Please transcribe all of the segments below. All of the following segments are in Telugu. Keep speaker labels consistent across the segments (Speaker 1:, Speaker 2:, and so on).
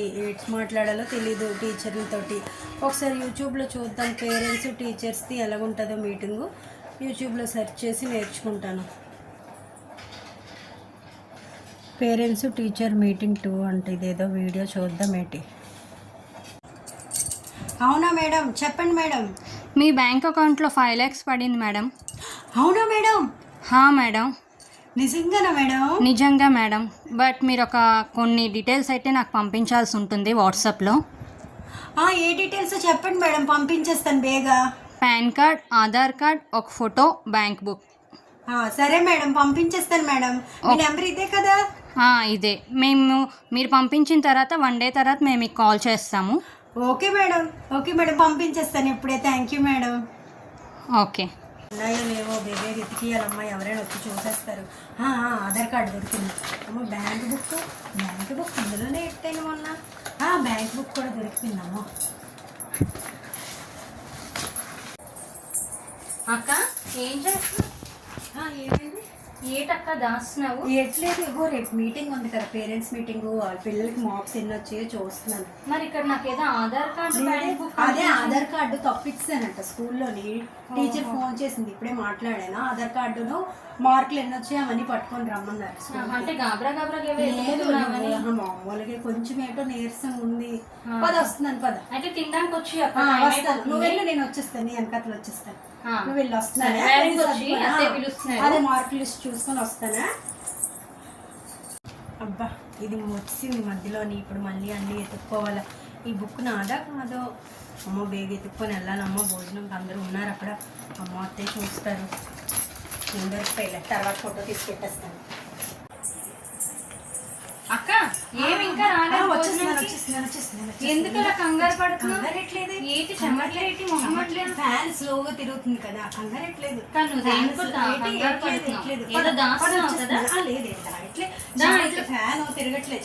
Speaker 1: ఎయిడ్స్ మాట్లాడాలో తెలీదు టీచర్లతోటి. ఒకసారి యూట్యూబ్లో చూద్దాం పేరెంట్స్ టీచర్స్ది ఎలాగుంటుందో మీటింగు. యూట్యూబ్లో సెర్చ్ చేసి నేర్చుకుంటాను. పేరెంట్స్ టీచర్ మీటింగ్ 2 అంటే ఇదేదో వీడియో చూద్దాం ఏంటి. అవునా మేడం, చెప్పండి మేడం.
Speaker 2: మీ బ్యాంక్ అకౌంట్లో 5 lakhs పడింది మేడం.
Speaker 1: అవునా మేడం?
Speaker 2: మేడం.
Speaker 1: నిజంగానా మేడం?
Speaker 2: నిజంగా మేడం. బట్ మీరు కొన్ని డీటెయిల్స్ అయితే నాకు పంపించాల్సి ఉంటుంది వాట్సాప్లో.
Speaker 1: ఏ డీటెయిల్స్ చెప్పండి మేడం, పంపించేస్తాను బేగా.
Speaker 2: పాన్ కార్డ్, ఆధార్ కార్డ్, ఒక ఫోటో, బ్యాంక్ బుక్.
Speaker 1: సరే మేడం, పంపించేస్తాను మేడం. మీ నెంబర్ ఇదే కదా?
Speaker 2: ఇదే. మీరు పంపించిన తర్వాత 1 day తర్వాత మేము మీకు కాల్ చేస్తాము.
Speaker 1: ఓకే మేడం, పంపించేస్తాను ఇప్పుడే. Thank you madam.
Speaker 2: ఓకే.
Speaker 1: ఉన్నాయో లేవో బేబే వెతికియాలమ్మా, ఎవరైనా వచ్చి చూసేస్తారు. ఆధార్ కార్డు దొరికింది. అమ్మ బ్యాంక్ బుక్ ఇందులోనే ఎట్టాను మొన్న. బ్యాంక్ బుక్ కూడా దొరికిందమ్మా.
Speaker 2: అక్క ఏం చేస్తున్నావు?
Speaker 1: ఏమైంది?
Speaker 2: ఏటక్క దాస్తున్నావు?
Speaker 1: ఎట్లేదు, ఇగో రేపు మీటింగ్ ఉంది కదా, పేరెంట్స్ మీటింగ్. వాళ్ళ పిల్లలకి మార్క్స్ ఎన్ని వచ్చాయో చూస్తున్నాను.
Speaker 2: మరి ఇక్కడ నాకు ఏదో ఆధార్ కార్డు, బ్యాంక్ బుక్.
Speaker 1: అదే ఆధార్ కార్డు తప్పిస్తానంట స్కూల్లోని. టీచర్ ఫోన్ చేసింది, ఇప్పుడే మాట్లాడాను. ఆధార్ కార్డును మార్కులు ఎన్ని వచ్చాయో అవన్నీ పట్టుకొని రమ్మన్నారు.
Speaker 2: అంటే గాబరా
Speaker 1: మామూలుగా కొంచెం ఏంటో నీరసం ఉంది. పద వస్తున్నాను, పద.
Speaker 2: అయితే తినడానికి వచ్చి
Speaker 1: వస్తాను. నువ్వు వెళ్ళి, నేను వచ్చేస్తాను. నీ వెనకట్లు వచ్చేస్తాను. నువ్వు వెళ్ళి వస్తున్నాను. అదే మార్కులు లిస్ట్ చూసుకొని వస్తానా. అబ్బా, ఇది వచ్చింది మధ్యలోని. ఇప్పుడు మళ్ళీ అన్నీ ఎత్తుక్కోవాలి. ఈ బుక్ నాదా కాదో? అమ్మ బేగ ఎత్తుక్కొని వెళ్ళాలమ్మ. భోజనంకి అందరూ ఉన్నారు అక్కడ. అమ్మ అత్తే చూస్తారు. దొరికిపోయి తర్వాత ఫోటో తీసి పెట్టేస్తాను.
Speaker 2: అక్క ఏమి ఇంకా రాలేదు? ఎందుకు అలా కంగారు పడుతున్నావు? ఏంటి చెమ్మట్లేటి మొహమ్మట్లేదు?
Speaker 1: ఫ్యాన్ స్లోగా తిరుగుతుంది కదా, కంగారెట్లేదు. ఫ్యాన్ తిరగట్లేదు.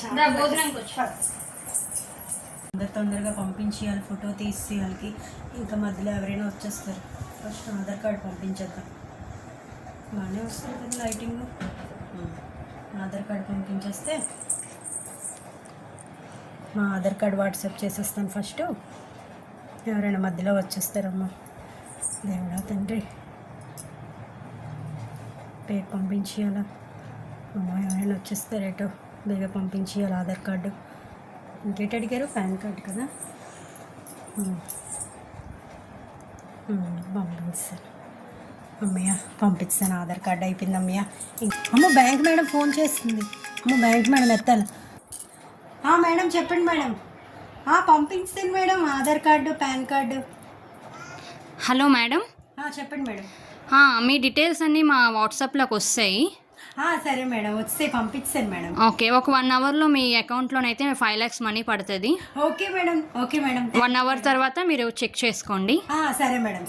Speaker 1: అందరు తొందరగా పంపించేయాలి, ఫోటో తీసి వాళ్ళకి. ఇంకా మధ్యలో ఎవరైనా వచ్చేస్తారు. ఫస్ట్ ఆధార్ కార్డు పంపించేద్దాం. బాగానే వస్తుంది కదా లైటింగ్. ఆధార్ కార్డు పంపించేస్తే మా ఆధార్ కార్డు వాట్సాప్ చేసేస్తాను ఫస్ట్. ఎవరైనా మధ్యలో వచ్చేస్తారమ్మా. దేవుడా తండ్రి, పేరు పంపించేయాలా? అమ్మా ఎవరైనా వచ్చేస్తారేటో, బేగా పంపించేయాలి ఆధార్ కార్డు. ఇంకేటి అడిగారు? పాన్ కార్డు కదా. పంపించాను అమ్మయ్య, పంపిస్తాను. ఆధార్ కార్డు అయిపోయింది అమ్మయ్య. అమ్మ బ్యాంక్ మేడం ఫోన్ చేస్తుంది. అమ్మ బ్యాంక్ మేడం ఎత్తాను. మేడం చెప్పండి మేడం. పంపిస్తాను madam, Aadhaar card, pan card.
Speaker 2: Hello madam.
Speaker 1: చెప్పండి మేడం.
Speaker 2: మీ డీటెయిల్స్ అన్నీ మా వాట్సాప్లోకి వస్తాయి.
Speaker 1: సరే మేడం, వస్తే పంపించాను మేడం.
Speaker 2: ఓకే, ఒక 1 hourలో మీ అకౌంట్లోనైతే 5 lakhs మనీ పడుతుంది.
Speaker 1: Okay madam.
Speaker 2: 1 hour తర్వాత మీరు చెక్ చేసుకోండి.
Speaker 1: సరే madam.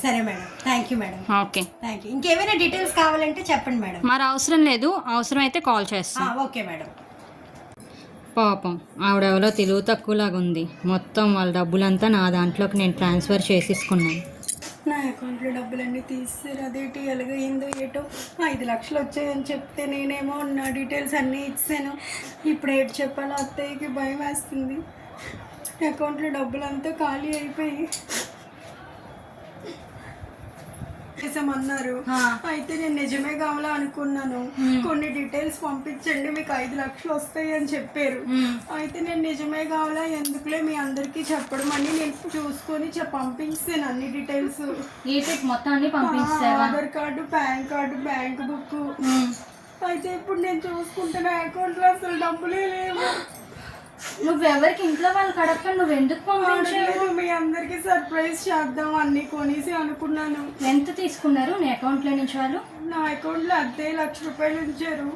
Speaker 1: Thank you madam.
Speaker 2: Okay,
Speaker 1: thank you. ఇంకేమైనా డీటెయిల్స్ కావాలంటే చెప్పండి మేడం.
Speaker 2: మరి అవసరం లేదు, అవసరం అయితే కాల్ చేస్తాం.
Speaker 1: Okay madam.
Speaker 2: పాపం ఆవిడెవరో తెలివి తక్కువలాగా ఉంది. మొత్తం వాళ్ళ డబ్బులంతా నా దాంట్లోకి నేను ట్రాన్స్ఫర్ చేసేసుకున్నాను.
Speaker 1: నా అకౌంట్లో డబ్బులన్నీ తీస్తారు. అదేంటి ఎలాగైందో ఏటో. 5 లక్షలు వచ్చాయని చెప్తే నేనేమో నా డీటెయిల్స్ అన్నీ ఇచ్చాను. ఇప్పుడు ఏంటి చెప్పాలో అత్తయ్యకి భయం వేస్తుంది. అకౌంట్లో డబ్బులంతా ఖాళీ అయిపోయి చేసామన్నారు. అయితే నేను నిజమే కావాలా అనుకున్నాను. కొన్ని డీటెయిల్స్ పంపించండి, మీకు 5 లక్షలు వస్తాయి అని చెప్పారు. అయితే నేను నిజమే కావాలా ఎందుకులే మీ అందరికి చెప్పడం అని నేను చూసుకొని పంపించాను అన్ని details. Aadhaar card, pan card, bank book. అయితే ఇప్పుడు నేను చూసుకుంటున్న అకౌంట్లో అసలు డబ్బులే లేవు.
Speaker 2: నువ్వెవరికి ఇంట్లో వాళ్ళు కడక్క నువ్వు ఎందుకు పంపించావు?
Speaker 1: మీ అందరికి సర్ప్రైజ్ చేద్దాం అన్ని కొనేసి అనుకున్నాను.
Speaker 2: ఎంత తీసుకున్నారు నీ అకౌంట్లో నుంచి వాళ్ళు?
Speaker 1: నా అకౌంట్లో అదే 1 లక్ష రూపాయలు ఉంచారు.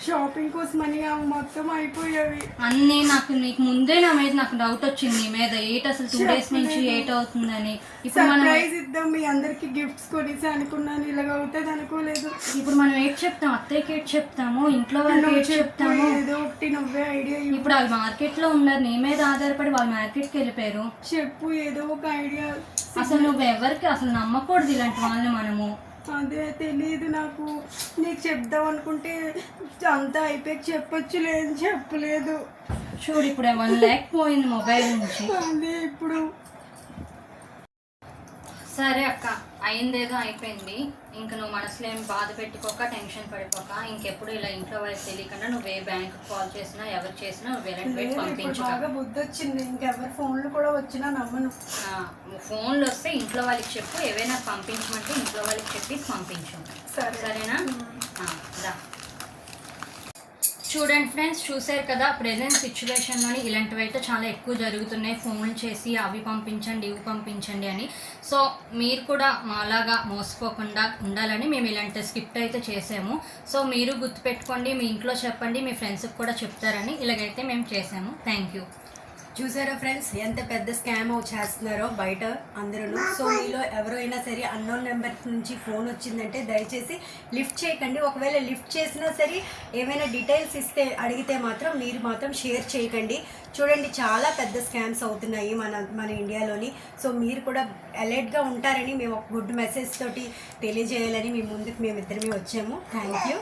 Speaker 1: షాపింగ్ కోసం అని మొత్తం అయిపోయావి
Speaker 2: అన్నీ. నీకు ముందే నా మీద నాకు డౌట్ వచ్చింది నీ మీద. అసలు 2 days నుంచి అవుతుందని. ఇప్పుడు
Speaker 1: సర్ప్రైజ్ ఇద్దాం, మీ అందరికి గిఫ్ట్స్ కొనేసి అనుకున్నాను. ఇలాగ అవుతుంది అనుకోలేదు.
Speaker 2: ఇప్పుడు మనం చెప్తాం? అత్తయ్యకి చెప్తాము, ఇంట్లో వాళ్ళకి చెప్తాము.
Speaker 1: ఏదో ఒకటి నువ్వే ఐడియా.
Speaker 2: ఇప్పుడు వాళ్ళు మార్కెట్లో ఉన్నారు, నీ మీద ఆధారపడి వాళ్ళు మార్కెట్కి వెళ్ళిపోయారు.
Speaker 1: చెప్పు ఏదో ఒక ఐడియా.
Speaker 2: అసలు నువ్వు ఎవరికి అసలు నమ్మకూడదు ఇలాంటి వాళ్ళని మనము.
Speaker 1: అదే తెలియదు నాకు. నీకు చెప్దాం అనుకుంటే అంతా అయిపోయి చెప్పొచ్చు, లేదు చెప్పలేదు.
Speaker 2: చూడు ఇప్పుడు 1 lakh పోయింది మొబైల్ నుంచి.
Speaker 1: అదే ఇప్పుడు
Speaker 2: సరే అక్క, అయిందేదో అయిపోయింది. ఇంక నువ్వు మనసులో ఏం బాధ పెట్టుకోక, టెన్షన్ పడిపోక, ఇంకెప్పుడు ఇలా ఇంట్లో వాళ్ళకి తెలియకుండా నువ్వు ఏ బ్యాంక్ కాల్ చేసినా ఎవరు చేసినా నువ్వు వేరే
Speaker 1: లేదు, ఇప్పుడు
Speaker 2: పంపించు.
Speaker 1: బాగా బుద్ధి వచ్చింది. ఇంకెవరి ఫోన్లు కూడా వచ్చినా నమ్మను.
Speaker 2: ఫోన్లు వస్తే ఇంట్లో వాళ్ళకి చెప్పు, ఏవైనా పంపించమంటే ఇంట్లో వాళ్ళకి చెప్పి పంపించు. సరేనా? రా. చూడండి ఫ్రెండ్స్, చూసారు కదా ప్రెజెంట్ సిచ్యువేషన్లోని ఇలాంటివి అయితే చాలా ఎక్కువ జరుగుతున్నాయి. ఫోన్లు చేసి అవి పంపించండి ఇవి పంపించండి అని. సో మీరు కూడా మాలాగా మోసపోకుండా ఉండాలని మేము ఇలాంటి స్క్రిప్ట్ అయితే చేసాము. సో మీరు గుర్తుపెట్టుకోండి, మీ ఇంట్లో చెప్పండి, మీ ఫ్రెండ్స్కి కూడా చెప్తారని ఇలాగైతే మేము చేసాము. Thank you.
Speaker 1: చూసారా ఫ్రెండ్స్, ఎంత పెద్ద స్కామ్ చేస్తున్నారో బయట అందరూ. సో మీలో ఎవరైనా సరే అన్నోన్ నెంబర్ నుంచి ఫోన్ వచ్చిందంటే దయచేసి లిఫ్ట్ చేయకండి. ఒకవేళ లిఫ్ట్ చేసినా సరే ఏమైనా డీటెయిల్స్ అడిగితే మాత్రం మీరు మాత్రం షేర్ చేయకండి. చూడండి, చాలా పెద్ద స్కామ్స్ అవుతున్నాయి మన ఇండియాలోని. సో మీరు కూడా అలర్ట్గా ఉంటారని మేము ఒక గుడ్ మెసేజ్ తోటి తెలియజేయాలని మీ ముందుకు మేమిద్దరమే వచ్చాము. Thank you.